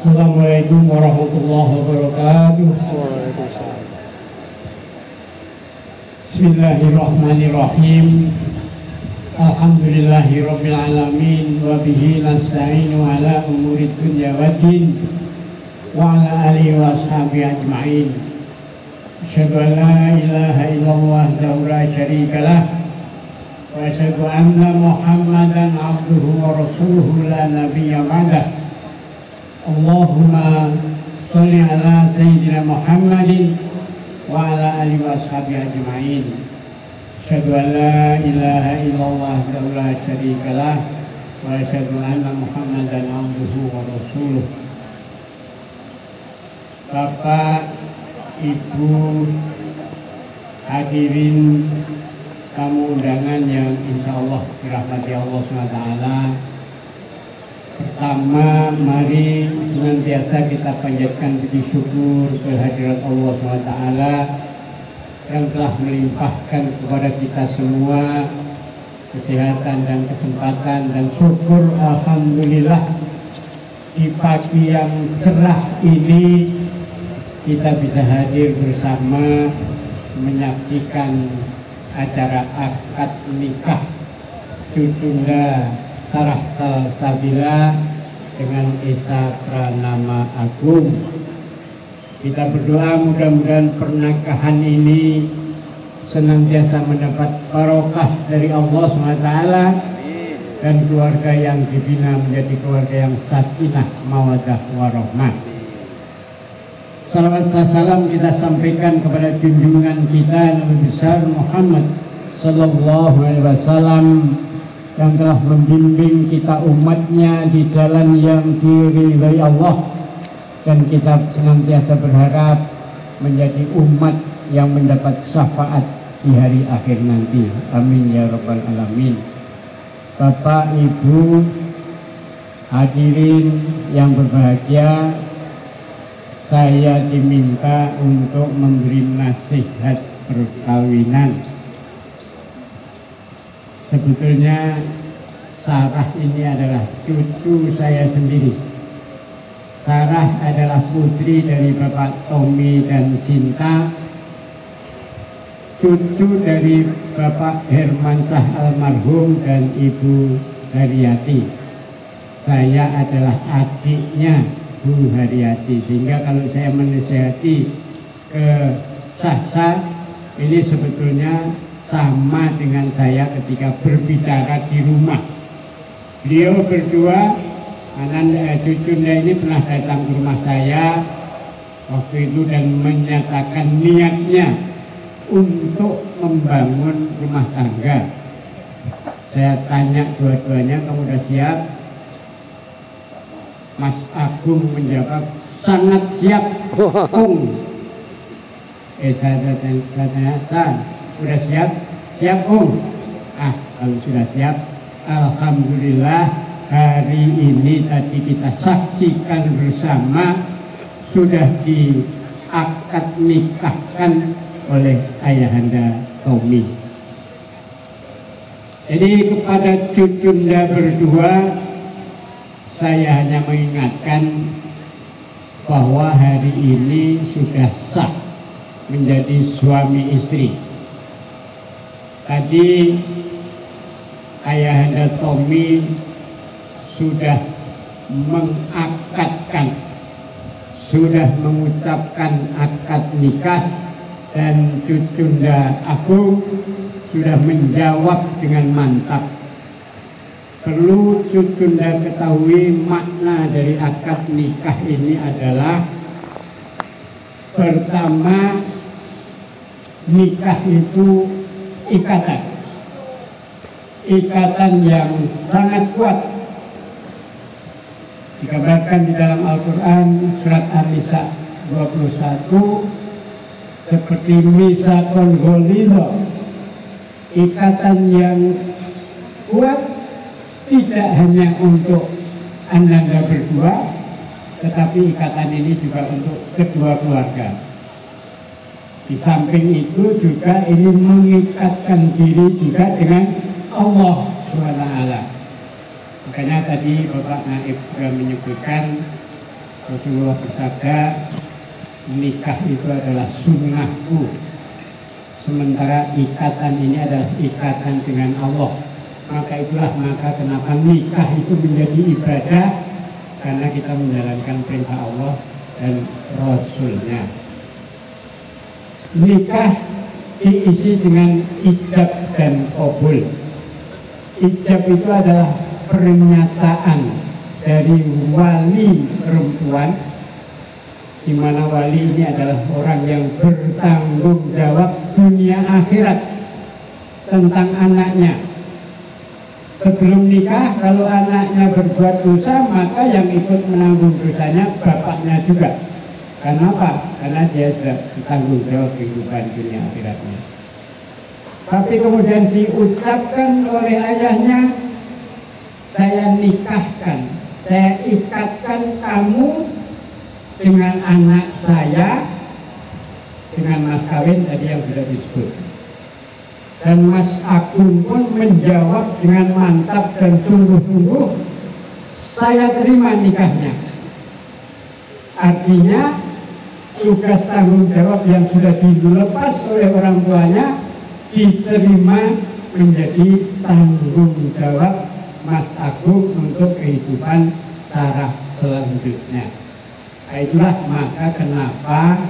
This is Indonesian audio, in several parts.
Assalamualaikum warahmatullahi wabarakatuh. Bismillahirrahmanirrahim. Alhamdulillahi rabbil alamin wa bihi nasta'inu ala umuri dunya waddin wa ala alihi wa ashabihi ajma'in. Asyhadu an la ilaha illallah wahdahu la syarika lah wa asyhadu anna Muhammadan abduhu wa rasuluhu la nabiyya ba'dah. Allahumma sholli ala sayyidina Muhammadin wa ala alihi wa ashabihi ajma'in. Asyhadu an la ilaha illallah wahdahu la syarika lah wa asyhadu anna Muhammadan abduhu wa rasuluh. Bapak, Ibu, hadirin tamu undangan yang insya Allah dirahmati Allah SWT. Pertama, mari senantiasa kita panjatkan puji syukur kehadirat Allah SWT yang telah melimpahkan kepada kita semua kesehatan dan kesempatan, dan syukur alhamdulillah di pagi yang cerah ini kita bisa hadir bersama menyaksikan acara akad nikah Cucunda Sarah Salsabila dengan Esa Pranama Agung. Kita berdoa mudah-mudahan pernikahan ini senantiasa mendapat barokah dari Allah SWT dan keluarga yang dibina menjadi keluarga yang sakinah, mawaddah, warahmah. Salawat dan salam kita sampaikan kepada junjungan kita Nabi besar Muhammad Sallallahu Alaihi Wasallam yang telah membimbing kita umatnya di jalan yang diridhai Allah, dan kita senantiasa berharap menjadi umat yang mendapat syafaat di hari akhir nanti. Amin ya rabbal alamin. Bapak, Ibu, hadirin yang berbahagia, saya diminta untuk memberi nasihat perkawinan. Sebetulnya Sarah ini adalah cucu saya sendiri. Sarah adalah putri dari Bapak Tommy dan Sinta, cucu dari Bapak Hermansyah almarhum dan Ibu Haryati. Saya adalah adiknya Bu Haryati, sehingga kalau saya menasihati ke Sasa ini sebetulnya sama dengan saya ketika berbicara di rumah. Beliau berdua, cucunya ini pernah datang ke rumah saya waktu itu dan menyatakan niatnya untuk membangun rumah tangga. Saya tanya dua-duanya, kamu udah siap? Mas Agung menjawab, sangat siap, Om. Saya tanya, udah siap? Siap, Om. Kalau sudah siap, alhamdulillah hari ini tadi kita saksikan bersama sudah diakad nikahkan oleh ayahanda Tommy. Jadi kepada cucunda berdua saya hanya mengingatkan bahwa hari ini sudah sah menjadi suami istri. Tadi ayahanda Tommy sudah mengakadkan, sudah mengucapkan akad nikah, dan cucunda Agung sudah menjawab dengan mantap. Perlu cucunda ketahui makna dari akad nikah ini adalah, pertama, nikah itu ikatan yang sangat kuat. Dikabarkan di dalam Al-Quran surat An-Nisa 21, seperti misakon gholidho, ikatan yang kuat tidak hanya untuk Anda berdua, tetapi ikatan ini juga untuk kedua keluarga. Di samping itu juga ini mengikatkan diri juga dengan Allah SWT. Makanya tadi Bapak Naib juga menyebutkan Rasulullah bersabda, nikah itu adalah sunnahku, sementara ikatan ini adalah ikatan dengan Allah. Maka kenapa nikah itu menjadi ibadah, karena kita menjalankan perintah Allah dan Rasulnya. Nikah diisi dengan ijab dan qabul. Ijab itu adalah pernyataan dari wali perempuan, di mana wali ini adalah orang yang bertanggung jawab dunia akhirat tentang anaknya. Sebelum nikah, kalau anaknya berbuat dosa, maka yang ikut menanggung dosanya bapaknya juga. Kenapa? Karena dia sudah bertanggung jawab kehidupan dunia akhiratnya. Tapi kemudian diucapkan oleh ayahnya, saya nikahkan, saya ikatkan kamu dengan anak saya dengan mas kawin tadi yang sudah disebut. Dan Mas Agung pun menjawab dengan mantap dan sungguh-sungguh, saya terima nikahnya. Artinya tugas tanggung jawab yang sudah dilepas oleh orang tuanya diterima menjadi tanggung jawab Mas Agung untuk kehidupan Sarah selanjutnya. Nah, itulah maka kenapa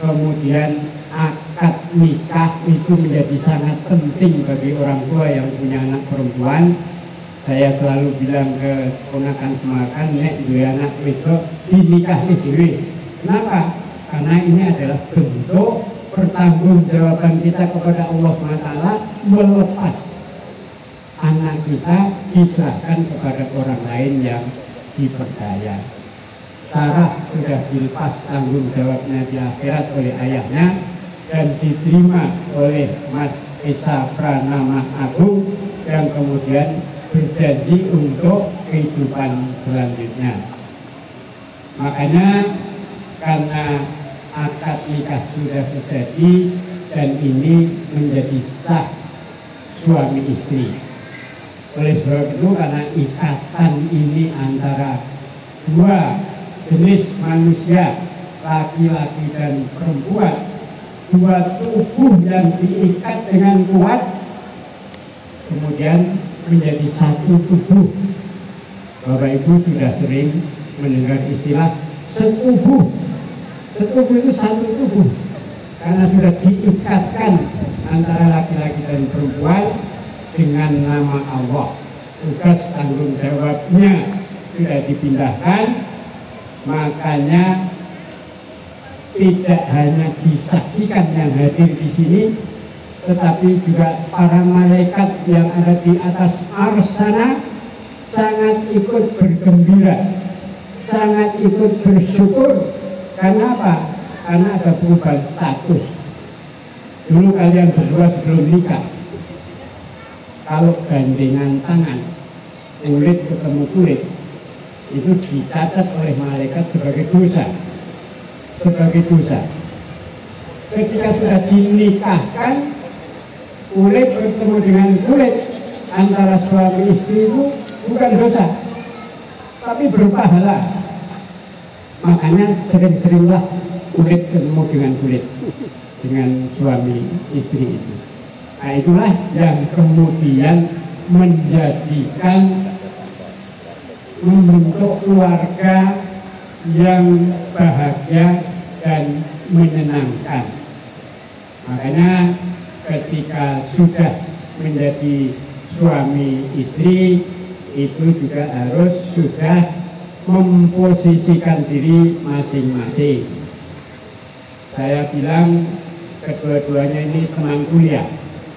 kemudian akad nikah itu menjadi sangat penting bagi orang tua yang punya anak perempuan. Saya selalu bilang ke ponakan semakan, nek dua anak itu dinikahi dhewe. Kenapa? Karena ini adalah bentuk pertanggungjawaban kita kepada Allah SWT, melepas anak kita diserahkan kepada orang lain yang dipercaya. Sarah sudah dilepas tanggung jawabnya di akhirat oleh ayahnya dan diterima oleh Mas Esa Pranama Agung yang kemudian berjanji untuk kehidupan selanjutnya. Makanya karena akad nikah sudah terjadi dan ini menjadi sah suami istri. Oleh sebab itu, karena ikatan ini antara dua jenis manusia, laki-laki dan perempuan, dua tubuh yang diikat dengan kuat, kemudian menjadi satu tubuh. Bapak Ibu sudah sering mendengar istilah setubuh. Setubuh itu satu tubuh, karena sudah diikatkan antara laki-laki dan perempuan dengan nama Allah. Tugas tanggung jawabnya sudah dipindahkan. Makanya tidak hanya disaksikan yang hadir di sini, tetapi juga para malaikat yang ada di atas ars sana sangat ikut bergembira, sangat ikut bersyukur. Karena apa? Karena ada perubahan status. Dulu kalian berdua sebelum nikah, kalau gandengan tangan, kulit ketemu kulit, itu dicatat oleh malaikat sebagai dosa. Sebagai dosa. Ketika sudah dinikahkan, kulit bertemu dengan kulit antara suami istri itu bukan dosa, tapi berpahala. Makanya sering-seringlah kulit ketemu dengan kulit dengan suami istri itu. Nah, itulah yang kemudian menjadikan membentuk keluarga yang bahagia dan menyenangkan. Makanya ketika sudah menjadi suami istri, itu juga harus sudah memposisikan diri masing-masing. Saya bilang kedua-duanya ini teman kuliah.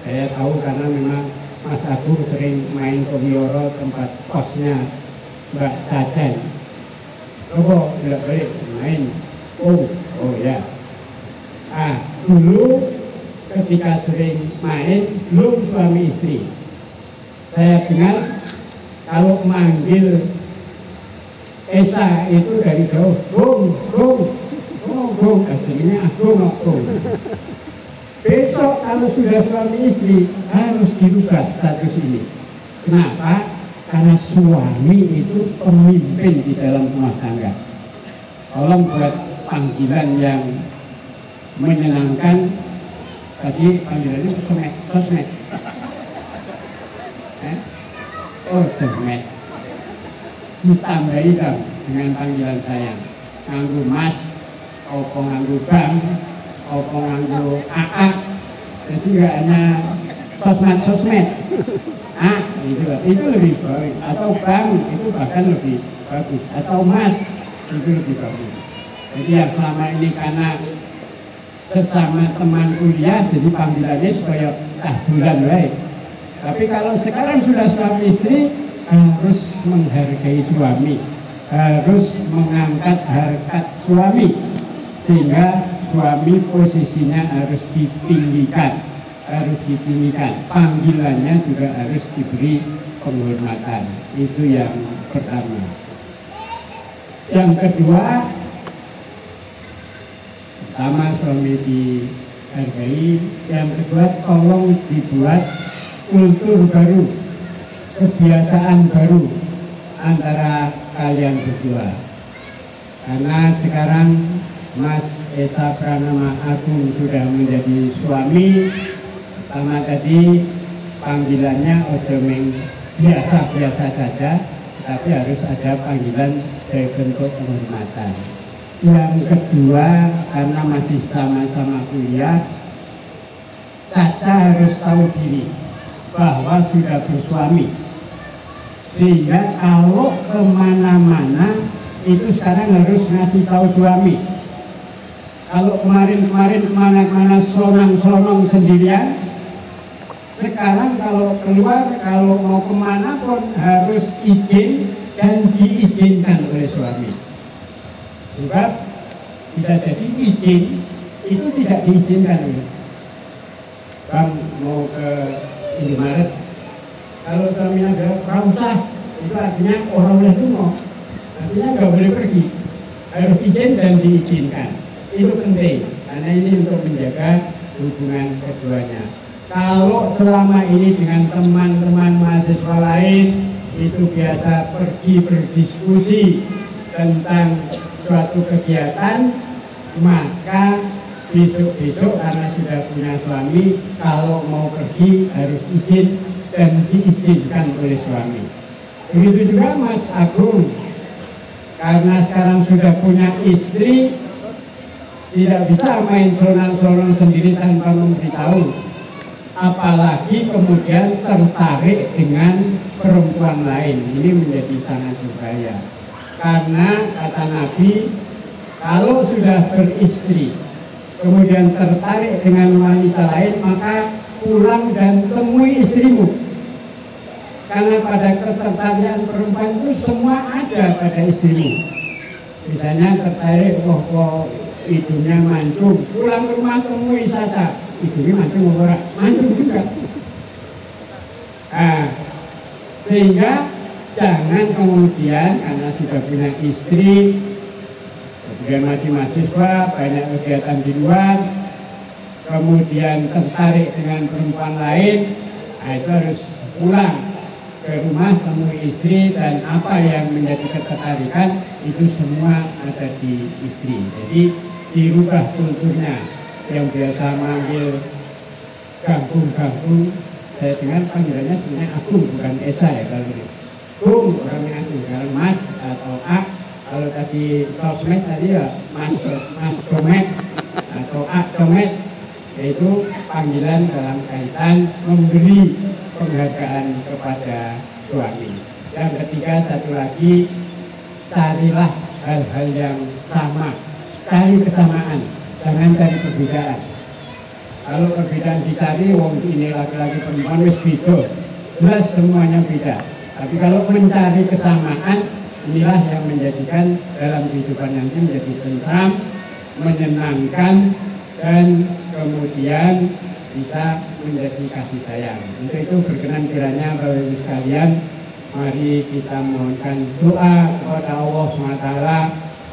Saya tahu karena memang Mas Agung sering main ke Wioro, tempat kosnya Mbak Cacen. Oh, tidak boleh main. Oh ya. Dulu ketika sering main, belum suami istri, saya dengar kalau manggil Esa itu dari jauh, Bung, jadinya Agung. Besok kalau sudah suami istri harus dirubah status ini. Kenapa? Karena suami itu pemimpin di dalam rumah tangga. tolong buat panggilan yang menyenangkan. Tadi panggilannya sosmed. Oh, sosmed. Ditambahi dong dengan panggilan sayang. Nganggo Mas, opo nganggo Bang, opo nganggo AA. Jadi nggak hanya sosmed. Itu lebih baik. Atau Bang itu bahkan lebih bagus. Atau Mas itu lebih bagus. Jadi yang selama ini karena sesama teman kuliah jadi panggilannya supaya cahdulan baik. Tapi kalau sekarang sudah suami istri harus menghargai suami, harus mengangkat harkat suami, sehingga suami posisinya harus ditinggikan, panggilannya juga harus diberi penghormatan. Itu yang pertama. Yang kedua, pertama suami dihargai, yang kedua tolong dibuat kultur baru, kebiasaan baru antara kalian berdua. Karena sekarang Mas Esa Pranama Agung sudah menjadi suami. Pertama tadi panggilannya ojo meng biasa-biasa saja, tapi harus ada panggilan dari bentuk penghormatan. Yang kedua, karena masih sama-sama kuliah, Caca harus tahu diri bahwa sudah bersuami, sehingga kalau kemana-mana itu sekarang harus ngasih tahu suami. Kalau kemarin kemana-mana sonong-sonong sendirian, sekarang kalau keluar, kalau mau kemana pun harus izin dan diizinkan oleh suami. Sebab bisa jadi izin itu tidak diizinkan. Bang mau ke Indomaret, kalau suaminya bilang nggak usah, itu artinya orang boleh tunggu, artinya nggak boleh pergi, harus izin dan diizinkan. Itu penting karena ini untuk menjaga hubungan keduanya. Kalau selama ini dengan teman-teman mahasiswa lain itu biasa pergi berdiskusi tentang suatu kegiatan, maka besok-besok karena sudah punya suami, kalau mau pergi harus izin dan diizinkan oleh suami. Begitu juga Mas Agung, karena sekarang sudah punya istri, tidak bisa main sorang-sorang sendiri tanpa memberitahu, apalagi kemudian tertarik dengan perempuan lain. Ini menjadi sangat berbahaya. Karena kata Nabi, kalau sudah beristri kemudian tertarik dengan wanita lain, maka pulang dan temui istrimu. Karena pada ketertarikan perempuan itu semua ada pada istrimu. Misalnya tertarik, kok hidungnya mancung, pulang ke rumah temui Sata, hidungnya mancung orang, mancung juga. Sehingga jangan kemudian karena sudah punya istri, kemudian masih mahasiswa, banyak kegiatan di luar, kemudian tertarik dengan perempuan lain, itu harus pulang ke rumah temui istri, dan apa yang menjadi ketertarikan itu semua ada di istri. Jadi dirubah kulturnya, yang biasa manggil ganggung, saya dengar panggilannya sebenarnya Agung bukan Esa ya kalau ini. Gung orangnya Agung, kalau Mas atau A. Kalau tadi sosmed tadi ya Mas Domet atau A Domet, yaitu panggilan dalam kaitan memberi penghargaan kepada suami. Yang ketiga, satu lagi, carilah hal-hal yang sama, cari kesamaan, jangan cari perbedaan. Kalau perbedaan dicari, wong ini laki-laki perempuan wis beda, jelas semuanya beda. Tapi kalau mencari kesamaan, inilah yang menjadikan dalam kehidupan nanti menjadi tentram, menyenangkan, dan kemudian bisa menjadi kasih sayang. Untuk itu berkenan kiranya Bapak Ibu sekalian, mari kita mohonkan doa kepada Allah SWT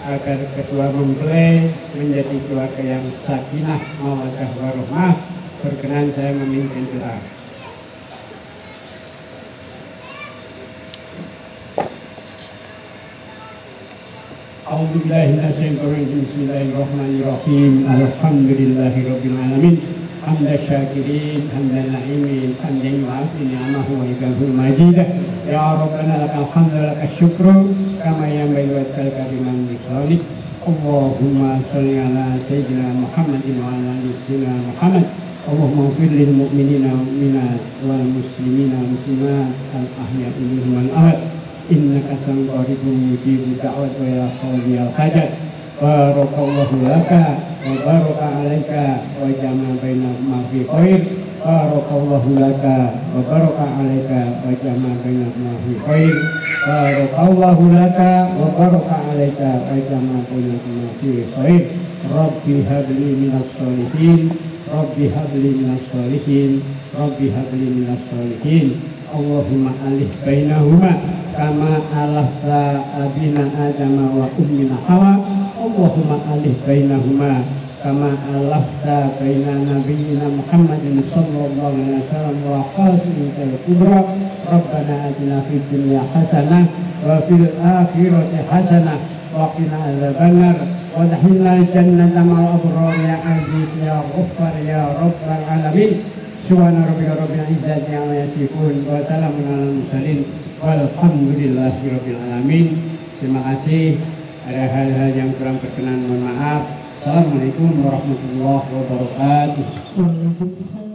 agar kedua mempelai menjadi keluarga yang sakinah mawaddah warahmah. Berkenan saya memimpin doa. A'udzubillahi minasyaitonirrajim. Bismillahirrahmanirrahim. Alhamdulillahirabbil alamin. Hamdan syakirin, hamdan na'imin, hamdan yu'afi ni'amahu wa yukaffir majidah. Ya Rabbana lakal hamdu wa lakal syukru kama yanbaghi li wajhikal kariman bisalik. Allahumma sholli ala sayyidina Muhammadin wa ala ali sayyidina Muhammad. Allahumma ighfir lil mu'minina wal mu'minat wal muslimina wal muslimat al ahya'i minhum wal amwat. Innaka qaribun mujibud da'wat wa ya qadiyal hajat. Barakallahu laka wa baraka alaika wa jama'a bainahuma fi khair. Barakallahu laka wa baraka alaika wa jama'a bainahuma fi khair. Barakallahu laka wa baraka alaika wa jama'a bainahuma fi khair. Rabbi habli minas sholihin, Rabbi habli minas sholihin, Rabbi habli minas sholihin. Allahumma alih bainahuma kama alafta abina adama wa ummina hawa. Allahumma alih bainahuma kama alafta baina nabiyyina Muhammadin sallallahu alaihi wasallam wa qasimil kubra. Rabbana atina fid dunya hasanah wa fil akhirati hasanah wa qina adzabannar wa adkhilna jannata ma'al abrar ya aziz ya ghaffar ya rabbal alamin. Subhana rabbika rabbil izzati amma yasifun wa salamun alal mursalin walhamdulillahi rabbil alamin. Terima kasih. Ada hal-hal yang kurang berkenan mohon maaf. Assalamualaikum warahmatullahi wabarakatuh. Waalaikumsalam.